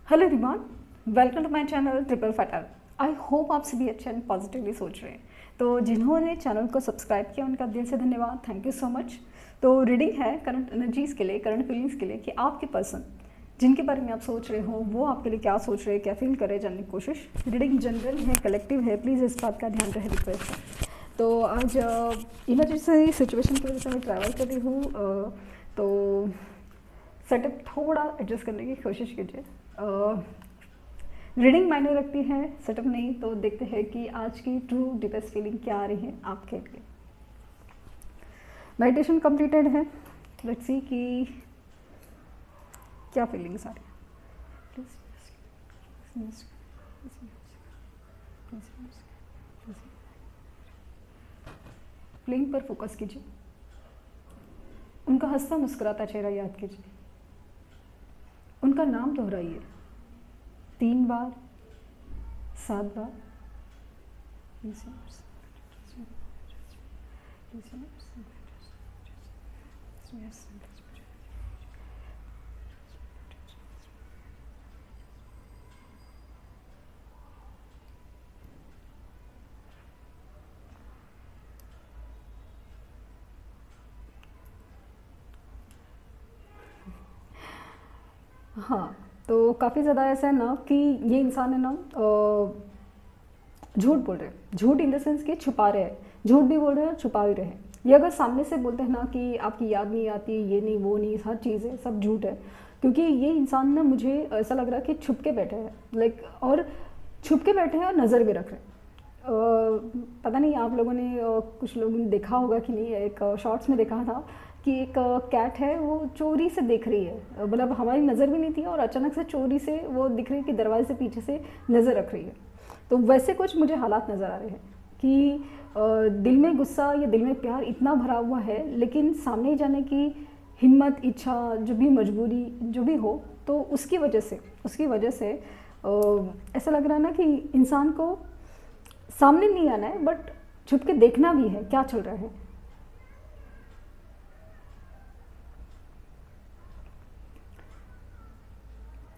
Hello everyone, welcome to my channel triple fatal. I hope आप सभी अच्छे and positively सोच रहे हैं। तो जिन्होंने चैनल को सब्सक्राइब किया उनका दिल से धन्यवाद, थैंक यू सो मच। तो रीडिंग है करंट एनर्जीज़ के लिए, करंट फीलिंग्स के लिए कि आपके पर्सन जिनके बारे में आप सोच रहे हो वो आपके लिए क्या सोच रहे हैं, क्या फील कर रहे हैं, जानने की कोशिश। रीडिंग जनरल है, कलेक्टिव है, प्लीज़ इस बात का ध्यान रहे, रिक्वेस्ट है। तो आज इमरजेंसी सिचुएशन की वजह से मैं ट्रैवल कर रही हूँ, तो सेटअप थोड़ा एडजस्ट करने की कोशिश कीजिए। रीडिंग मायने रखती है, सेटअप नहीं। तो देखते हैं कि आज की ट्रू डीपेस्ट फीलिंग क्या आ रही है आपके लिए। मेडिटेशन कंप्लीटेड है, लेट्स सी कि क्या फीलिंग्स आ रही है। फीलिंग पर फोकस कीजिए, उनका हंसता मुस्कुराता चेहरा याद कीजिए, उनका नाम दोहराइए 3 बार, 7 बार। हाँ, तो काफ़ी ज़्यादा ऐसा है ना कि ये इंसान है ना, झूठ बोल रहे हैं। झूठ इन द सेंस कि छुपा रहे हैं, झूठ भी बोल रहे हैं और छुपा भी रहे हैं। ये अगर सामने से बोलते हैं ना कि आपकी याद नहीं आती, ये नहीं वो नहीं, हर चीज़ है, सब झूठ है। क्योंकि ये इंसान ना, मुझे ऐसा लग रहा है कि छुप के बैठे हैं, लाइक, और छुप के बैठे हैं और नज़र भी रख रहे हैं। पता नहीं आप लोगों ने, कुछ लोगों ने देखा होगा कि नहीं, एक शॉर्ट्स में देखा था कि एक कैट है, वो चोरी से देख रही है, मतलब हमारी नज़र भी नहीं थी और अचानक से चोरी से वो दिख रही है कि दरवाजे से पीछे से नज़र रख रही है। तो वैसे कुछ मुझे हालात नज़र आ रहे हैं कि दिल में गुस्सा या दिल में प्यार इतना भरा हुआ है, लेकिन सामने जाने की हिम्मत, इच्छा, जो भी मजबूरी जो भी हो, तो उसकी वजह से ऐसा लग रहा है ना कि इंसान को सामने नहीं आना है, बट छुप के देखना भी है क्या चल रहा है।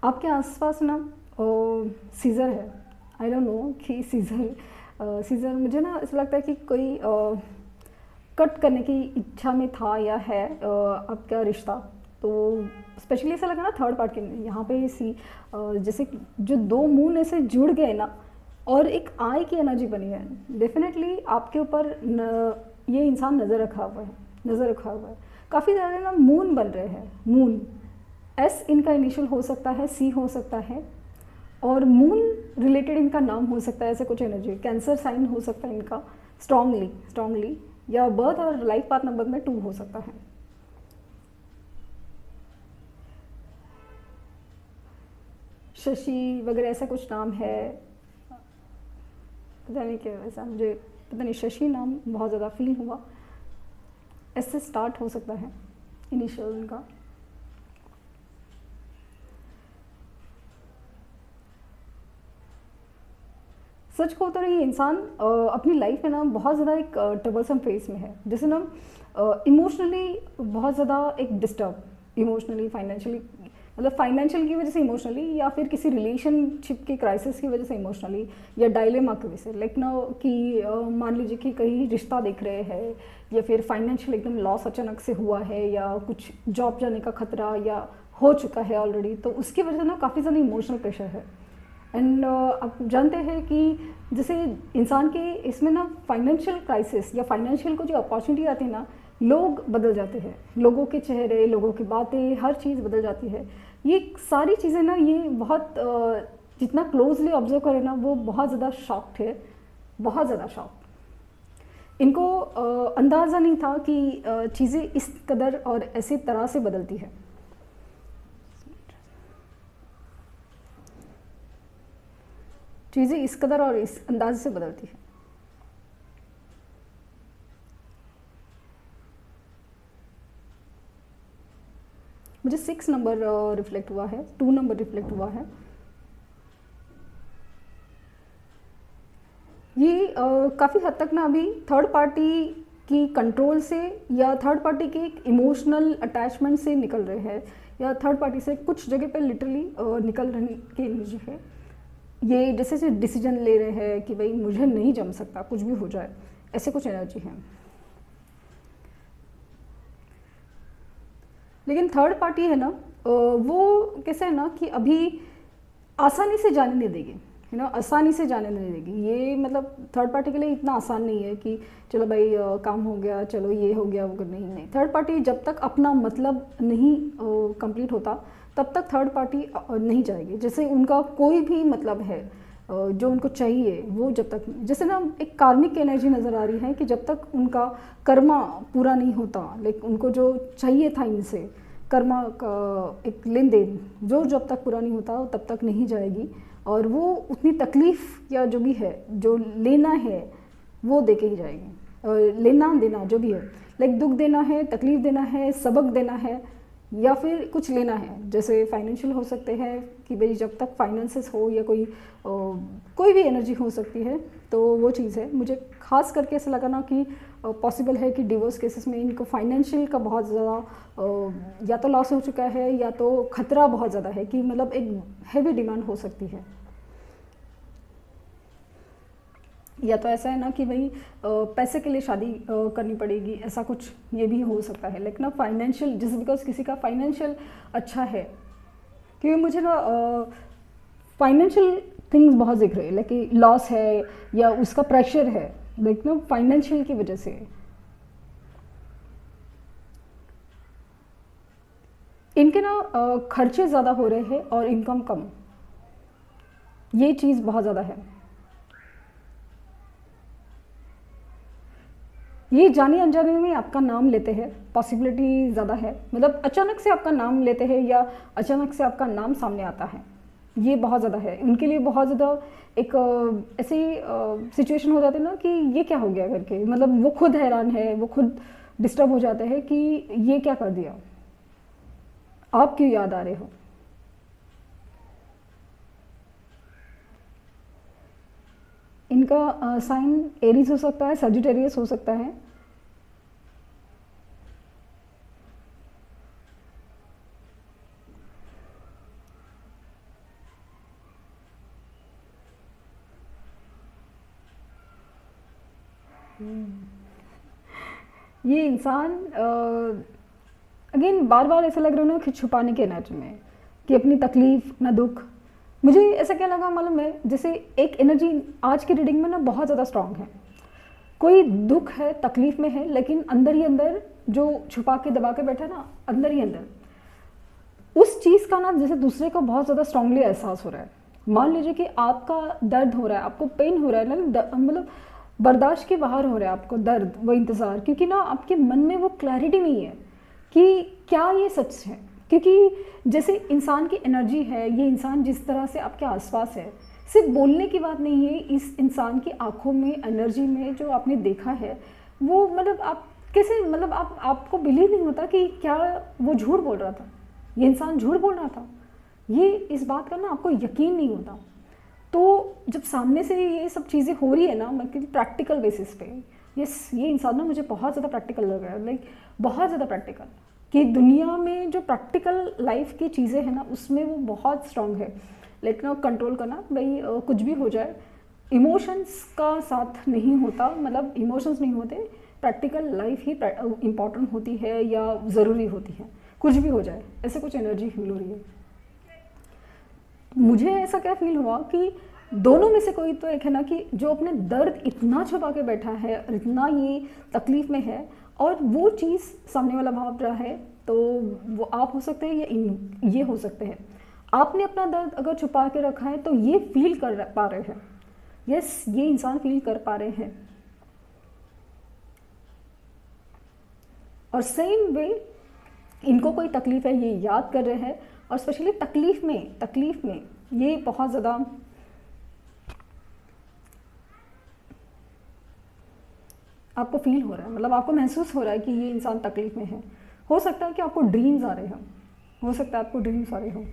आपके आसपास ना सीज़र है। आई डोंट नो कि सीज़र मुझे ना ऐसा लगता है कि कोई कट करने की इच्छा में था या है आपका रिश्ता। तो स्पेशली ऐसा लगा ना थर्ड पार्ट के यहाँ पे जैसे जो 2 मून ऐसे जुड़ गए ना और एक आई की एनर्जी बनी है। डेफिनेटली आपके ऊपर ये इंसान नज़र रखा हुआ है। काफ़ी ज़्यादा ना मून बन रहे हैं। मून एस इनका इनिशियल हो सकता है, सी हो सकता है, और मून रिलेटेड इनका नाम हो सकता है। ऐसे कुछ एनर्जी, कैंसर साइन हो सकता है इनका स्ट्रांगली, या बर्थ और लाइफ पाथ नंबर में 2 हो सकता है। शशि वगैरह ऐसा कुछ नाम है, पता नहीं क्या, वैसा मुझे पता नहीं, शशि नाम बहुत ज़्यादा फील हुआ। ऐसे स्टार्ट हो सकता है इनिशियल उनका। सच को तो ये इंसान अपनी लाइफ में ना बहुत ज़्यादा एक ट्रबलसम फेस में है। जैसे ना इमोशनली बहुत ज़्यादा एक डिस्टर्ब, इमोशनली, फाइनेंशियली, मतलब फाइनेंशियल की वजह से इमोशनली, या फिर किसी रिलेशनशिप की क्राइसिस की वजह से इमोशनली, या डायलेमा की वजह से, लाइक ना कि मान लीजिए कि कहीं रिश्ता देख रहे हैं, या फिर फाइनेंशियल एकदम लॉस अचानक से हुआ है, या कुछ जॉब जाने का खतरा या हो चुका है ऑलरेडी, तो उसकी वजह से ना काफ़ी ज़्यादा इमोशनल प्रेशर है। एंड आप जानते हैं कि जैसे इंसान के इसमें ना फाइनेंशियल क्राइसिस या फाइनेंशियल को जो अपॉर्चुनिटी आती है ना, लोग बदल जाते हैं, लोगों के चेहरे, लोगों की बातें, हर चीज़ बदल जाती है। ये सारी चीज़ें ना, ये बहुत जितना क्लोजली ऑब्जर्व करें ना, वो बहुत ज़्यादा शॉक्ड है, बहुत ज़्यादा शॉक्ड। इनको अंदाज़ा नहीं था कि चीज़ें इस कदर और ऐसी तरह से बदलती है। चीज़ें इस कदर और इस अंदाज से बदलती है। मुझे 6 नंबर रिफ्लेक्ट हुआ है, 2 नंबर रिफ्लेक्ट हुआ है। ये काफ़ी हद तक ना अभी थर्ड पार्टी की कंट्रोल से या थर्ड पार्टी के एक इमोशनल अटैचमेंट से निकल रहे हैं, या थर्ड पार्टी से कुछ जगह पे लिटरली निकल रहने की एनर्जी है। ये जैसे से डिसीजन ले रहे हैं कि भाई मुझे नहीं जम सकता, कुछ भी हो जाए, ऐसे कुछ एनर्जी है। लेकिन थर्ड पार्टी है ना, वो कैसे है ना कि अभी आसानी से जाने नहीं देगी, है ना, आसानी से जाने नहीं देगी। ये मतलब थर्ड पार्टी के लिए इतना आसान नहीं है कि चलो भाई काम हो गया, चलो ये हो गया, वो नहीं नहीं। थर्ड पार्टी जब तक अपना मतलब नहीं कंप्लीट होता तब तक थर्ड पार्टी नहीं जाएगी। जैसे उनका कोई भी मतलब है जो उनको चाहिए, वो जब तक, जैसे ना एक कार्मिक एनर्जी नज़र आ रही है कि जब तक उनका कर्मा पूरा नहीं होता, लाइक उनको जो चाहिए था इनसे कर्मा का एक लेन देन, जो जब तक पूरा नहीं होता तब तक नहीं जाएगी। और वो उतनी तकलीफ़ या जो भी है, जो लेना है वो दे के ही जाएगी। लेना देना जो भी है, लाइक दुख देना है, तकलीफ़ देना है, सबक देना है, या फिर कुछ लेना है। जैसे फाइनेंशियल हो सकते हैं कि भाई जब तक फाइनेंसेस हो, या कोई भी एनर्जी हो सकती है, तो वो चीज़ है। मुझे खास करके ऐसा लगा ना कि पॉसिबल है कि डिवोर्स केसेस में इनको फाइनेंशियल का बहुत ज़्यादा या तो लॉस हो चुका है, या तो खतरा बहुत ज़्यादा है कि मतलब एक हैवी डिमांड हो सकती है। या तो ऐसा है ना कि भाई पैसे के लिए शादी करनी पड़ेगी, ऐसा कुछ ये भी हो सकता है। लेकिन ना फाइनेंशियल, जस्ट बिकॉज किसी का फाइनेंशियल अच्छा है, क्योंकि मुझे ना फाइनेंशियल थिंग्स बहुत दिख रहे हैं, लाइक लॉस है या उसका प्रेशर है, लाइक ना फाइनेंशियल की वजह से। इनके ना खर्चे ज़्यादा हो रहे हैं और इनकम कम, ये चीज़ बहुत ज़्यादा है। ये जाने अनजाने में आपका नाम लेते हैं, पॉसिबिलिटी ज़्यादा है। मतलब अचानक से आपका नाम लेते हैं या अचानक से आपका नाम सामने आता है, ये बहुत ज़्यादा है। उनके लिए बहुत ज़्यादा एक ऐसी सिचुएशन हो जाती है ना कि ये क्या हो गया करके, मतलब वो खुद हैरान है, वो खुद डिस्टर्ब हो जाते हैं कि ये क्या कर दिया, आप क्यों याद आ रहे हो। इनका साइन एरीज हो सकता है, सजिटेरियस हो सकता है। ये इंसान अगेन बार बार ऐसा लग रहा है ना कि छुपाने के एनर्जी में, कि अपनी तकलीफ, अपना दुख। मुझे ऐसा क्या लगा मालूम है, जैसे एक एनर्जी आज की रीडिंग में ना बहुत ज़्यादा स्ट्रांग है। कोई दुख है, तकलीफ में है, लेकिन अंदर ही अंदर जो छुपा के दबा के बैठा है ना, अंदर ही अंदर उस चीज़ का ना जैसे दूसरे को बहुत ज़्यादा स्ट्रांगली एहसास हो रहा है। मान लीजिए कि आपका दर्द हो रहा है, आपको पेन हो रहा है ना, मतलब बर्दाश्त के बाहर हो रहा है आपको दर्द, वो इंतज़ार, क्योंकि ना आपके मन में वो क्लैरिटी नहीं है कि क्या ये सच है। क्योंकि जैसे इंसान की एनर्जी है, ये इंसान जिस तरह से आपके आसपास है, सिर्फ बोलने की बात नहीं है, इस इंसान की आंखों में, एनर्जी में जो आपने देखा है, वो मतलब आप कैसे, मतलब आपको बिलीव नहीं होता कि क्या वो झूठ बोल रहा था, ये इंसान झूठ बोल रहा था। ये इस बात का ना आपको यकीन नहीं होता। तो जब सामने से ये सब चीज़ें हो रही है ना, मतलब प्रैक्टिकल बेसिस पे, ये इंसान ना मुझे बहुत ज़्यादा प्रैक्टिकल लग रहा है, लाइक बहुत ज़्यादा प्रैक्टिकल, कि दुनिया में जो प्रैक्टिकल लाइफ की चीज़ें हैं ना, उसमें वो बहुत स्ट्रांग है। लाइक ना कंट्रोल करना, भाई कुछ भी हो जाए, इमोशंस का साथ नहीं होता, मतलब इमोशंस नहीं होते, प्रैक्टिकल लाइफ ही इम्पॉर्टेंट होती है या ज़रूरी होती है, कुछ भी हो जाए, ऐसे कुछ एनर्जी फील हो रही है। मुझे ऐसा क्या फील हुआ कि दोनों में से कोई तो एक है ना, कि जो अपने दर्द इतना छुपा के बैठा है और इतना ये तकलीफ़ में है, और वो चीज़ सामने वाला भाव रहा है, तो वो आप हो सकते हैं या ये हो सकते हैं। आपने अपना दर्द अगर छुपा के रखा है तो ये फील कर पा रहे हैं, यस, ये इंसान फील कर पा रहे हैं। और सेम वे इनको कोई तकलीफ़ है, ये याद कर रहे हैं, और स्पेशली तकलीफ़ में ये बहुत ज़्यादा आपको फील हो रहा है, मतलब आपको महसूस हो रहा है कि ये इंसान तकलीफ़ में है। हो सकता है कि आपको ड्रीम्स आ रहे हो सकता है आपको ड्रीम्स आ रहे हो।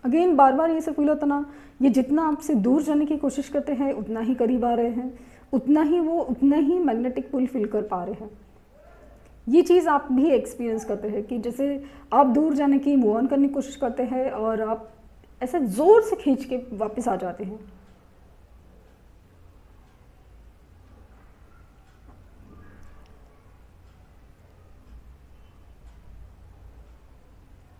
अगेन बार बार ये सब फील होता ना, ये जितना आपसे दूर जाने की कोशिश करते हैं उतना ही करीब आ रहे हैं, उतना ही मैग्नेटिक पुल फील कर पा रहे हैं। ये चीज़ आप भी एक्सपीरियंस करते हैं कि जैसे आप दूर जाने की, मूव ऑन करने की कोशिश करते हैं और आप ऐसे ज़ोर से खींच के वापस आ जाते हैं।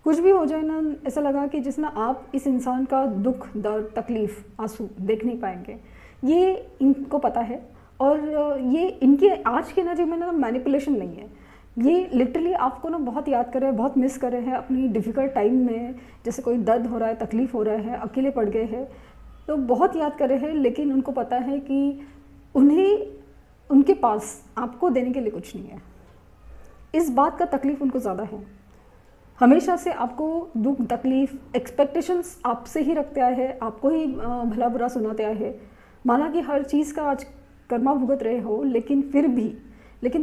कुछ भी हो जाए ना, ऐसा लगा कि जिस ना आप इस इंसान का दुख, दर्द, तकलीफ़, आंसू देख नहीं पाएंगे। ये इनको पता है और ये इनकी आज की एनर्जी में ना मैनिपुलेशन नहीं है। ये लिटरली आपको ना बहुत याद कर रहे हैं, बहुत मिस कर रहे हैं अपनी डिफ़िकल्ट टाइम में। जैसे कोई दर्द हो रहा है, तकलीफ़ हो रहा है, अकेले पड़ गए हैं, तो बहुत याद कर रहे हैं। लेकिन उनको पता है कि उन्हें, उनके पास आपको देने के लिए कुछ नहीं है। इस बात का तकलीफ़ उनको ज़्यादा है। हमेशा से आपको दुख, तकलीफ़, एक्सपेक्टेशंस आपसे ही रखते आए हैं, आपको ही भला बुरा सुनाते आए हैं। माना कि हर चीज़ का आज कर्मा भुगत रहे हो, लेकिन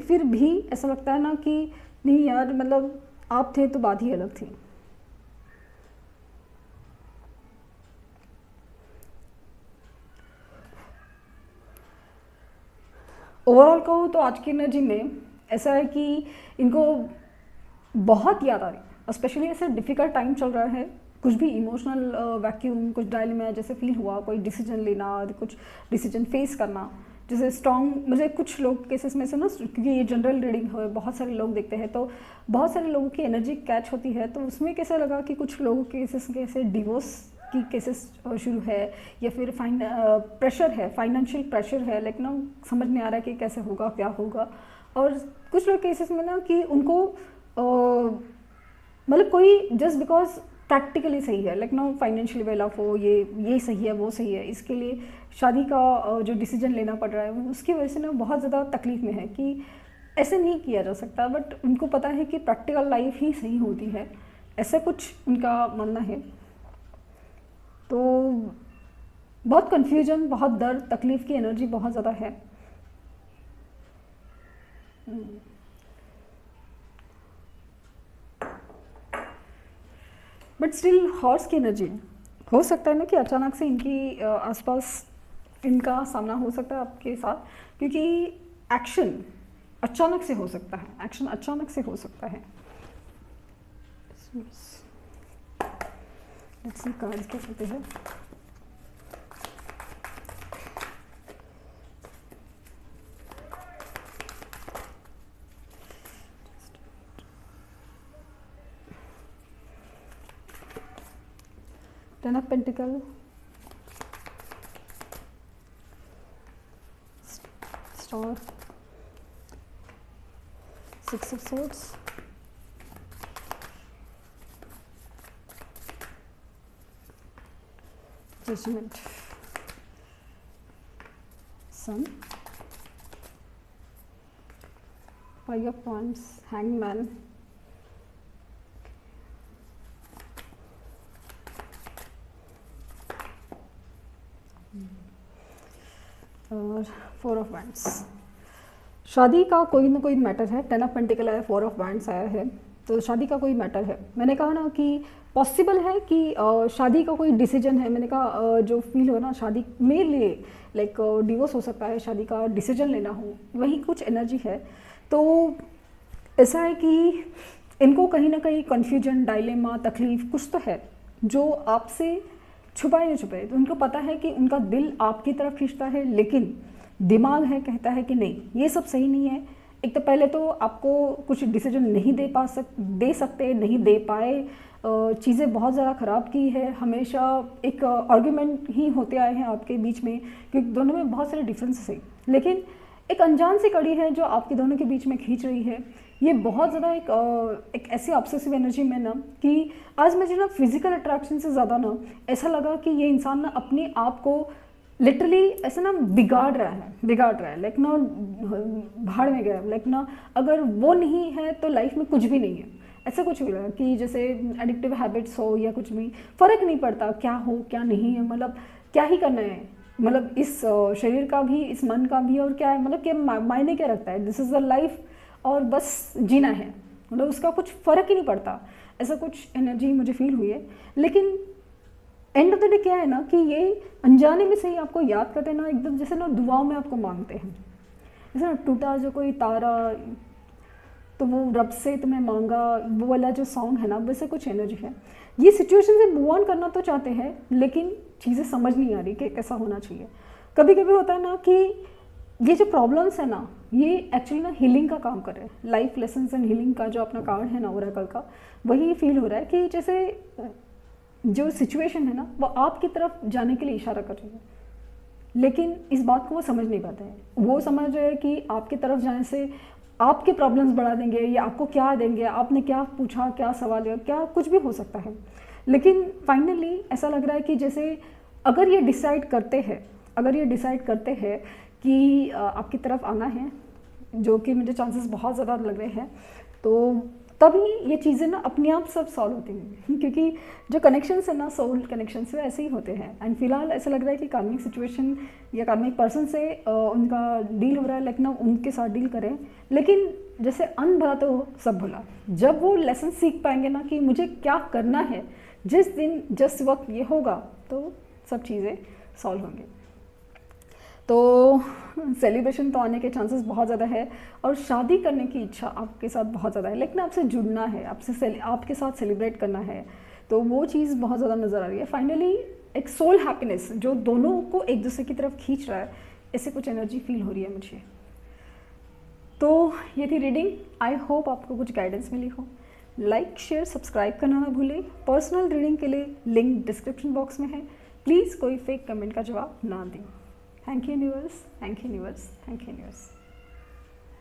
फिर भी ऐसा लगता है ना कि नहीं यार, मतलब आप थे तो बात ही अलग थी। ओवरऑल कहूँ तो आज की एनर्जी में ऐसा है कि इनको बहुत याद आ रही है, स्पेशली ऐसे डिफ़िकल्ट टाइम चल रहा है। कुछ भी इमोशनल वैक्यूम, कुछ डायलेमा जैसे फील हुआ, कोई डिसीजन लेना, कुछ डिसीजन फेस करना, जैसे स्ट्रॉन्ग, मुझे कुछ लोग केसेस में से ना, क्योंकि ये जनरल रीडिंग है, बहुत सारे लोग देखते हैं तो बहुत सारे लोगों की एनर्जी कैच होती है। तो उसमें कैसे लगा कि कुछ लोगों के केसेस कैसे डिवोर्स की केसेस शुरू है, या फिर प्रेशर है, फाइनेंशियल प्रेशर है, लेकिन ना समझ नहीं आ रहा है कि कैसे होगा, क्या होगा। और कुछ लोग केसेस में ना कि उनको मतलब कोई जस्ट बिकॉज प्रैक्टिकली सही है, like no financially well off हो, ये सही है, वो सही है, इसके लिए शादी का जो डिसीजन लेना पड़ रहा है, उसकी वजह से ना बहुत ज़्यादा तकलीफ़ में है कि ऐसे नहीं किया जा सकता। बट उनको पता है कि प्रैक्टिकल लाइफ ही सही होती है, ऐसा कुछ उनका मानना है। तो बहुत कन्फ्यूजन, बहुत दर्द, तकलीफ़ की एनर्जी बहुत ज़्यादा है। बट स्टिल हॉर्स की एनर्जी हो सकता है ना कि अचानक से इनकी आसपास इनका सामना हो सकता है आपके साथ, क्योंकि एक्शन अचानक से हो सकता है, एक्शन अचानक से हो सकता है। लेट्स सी कार्ड्स क्या कहते हैं। Ten of Pentacles, Star, Six of Swords, Judgment, Sun, Five of Wands, Hangman, और फोर ऑफ वैंड्स। शादी का कोई ना कोई मैटर है। टेन ऑफ पेंटिकल आया, फोर ऑफ वैंड्स आया है, तो शादी का कोई मैटर है। मैंने कहा ना कि पॉसिबल है कि शादी का कोई डिसीजन है। मैंने कहा जो फील हो ना शादी में लिए, लाइक डिवोर्स हो सकता है, शादी का डिसीजन लेना हो, वही कुछ एनर्जी है। तो ऐसा है कि इनको कहीं ना कहीं कन्फ्यूजन, डायलेमा, तकलीफ कुछ तो है जो आपसे छुपाए नहीं छुपाए। तो उनको पता है कि उनका दिल आपकी तरफ खींचता है, लेकिन दिमाग है कहता है कि नहीं, ये सब सही नहीं है। एक तो पहले तो आपको कुछ डिसीजन नहीं दे सकते, नहीं दे पाए, चीज़ें बहुत ज़्यादा ख़राब की है। हमेशा एक आर्ग्यूमेंट ही होते आए हैं आपके बीच में, क्योंकि दोनों में बहुत सारे डिफरेंसेस हैं। लेकिन एक अनजान सी कड़ी है जो आपके दोनों के बीच में खींच रही है। ये बहुत ज़्यादा एक ऐसी ऑब्सेसिव एनर्जी में ना कि आज मुझे ना फिजिकल अट्रैक्शन से ज़्यादा ना ऐसा लगा कि ये इंसान ना अपने आप को लिटरली ऐसे ना बिगाड़ रहा है, लाइक ना भाड़ में गया, लाइक ना अगर वो नहीं है तो लाइफ में कुछ भी नहीं है। ऐसा कुछ भी लगा कि जैसे एडिक्टिव हैबिट्स हो या कुछ भी, फ़र्क नहीं पड़ता क्या हो क्या नहीं है, मतलब क्या ही करना है, मतलब इस शरीर का भी, इस मन का भी, और क्या है, मतलब क्या मायने क्या रखता है, दिस इज़ द लाइफ और बस जीना है, मतलब उसका कुछ फ़र्क ही नहीं पड़ता। ऐसा कुछ एनर्जी मुझे फील हुई है। लेकिन एंड ऑफ द डे क्या है ना कि ये अनजाने में से ही आपको याद करते हैं ना, एकदम जैसे ना दुआओं में आपको मांगते हैं, जैसे ना टूटा जो कोई तारा। तो वो रब से तुम्हें मांगा, वो वाला जो सॉन्ग है ना, वैसे कुछ एनर्जी है। ये सिचुएशन से मूव ऑन करना तो चाहते हैं, लेकिन चीज़ें समझ नहीं आ रही कि कैसा होना चाहिए। कभी कभी होता है ना कि ये जो प्रॉब्लम्स है ना, ये एक्चुअली ना हीलिंग का काम कर रहे हैं। लाइफ लेसन्स एंड हीलिंग का जो अपना कार्ड है ना ओरेकल का, वही फील हो रहा है कि जैसे जो सिचुएशन है ना वो आपकी तरफ जाने के लिए इशारा कर रही है, लेकिन इस बात को वो समझ नहीं पाते हैं। वो समझ रहे हैं कि आपकी तरफ जाने से आपके प्रॉब्लम्स बढ़ा देंगे, या आपको क्या देंगे, आपने क्या पूछा, क्या सवाल है, क्या कुछ भी हो सकता है। लेकिन फाइनली ऐसा लग रहा है कि जैसे अगर ये डिसाइड करते हैं कि आपकी तरफ आना है, जो कि मुझे चांसेस बहुत ज़्यादा लग रहे हैं, तो तभी ये चीज़ें ना अपने आप सब सॉल्व होती हैं। क्योंकि जो कनेक्शंस है ना, सोल कनेक्शंस, वे ऐसे ही होते हैं। एंड फिलहाल ऐसा लग रहा है कि कार्मिक सिचुएशन या कार्मिक पर्सन से उनका डील हो रहा है, लेकिन उनके साथ डील करें। लेकिन जैसे अन्न भला तो सब भला, जब वो लेसन सीख पाएंगे ना कि मुझे क्या करना है, जिस दिन जिस वक्त ये होगा, तो सब चीज़ें सॉल्व होंगी। तो सेलिब्रेशन तो आने के चांसेस बहुत ज़्यादा है, और शादी करने की इच्छा आपके साथ बहुत ज़्यादा है, लेकिन आपसे जुड़ना है, आपके साथ सेलिब्रेट करना है, तो वो चीज़ बहुत ज़्यादा नज़र आ रही है। फाइनली एक सोल हैप्पीनेस जो दोनों को एक दूसरे की तरफ खींच रहा है, ऐसे कुछ एनर्जी फील हो रही है मुझे। तो ये थी रीडिंग। आई होप आपको कुछ गाइडेंस मिली हो। लाइक, शेयर, सब्सक्राइब करना ना भूलें। पर्सनल रीडिंग के लिए लिंक डिस्क्रिप्शन बॉक्स में है। प्लीज़ कोई फेक कमेंट का जवाब ना दें। Thank you, universe. Thank you, universe. Thank you, universe.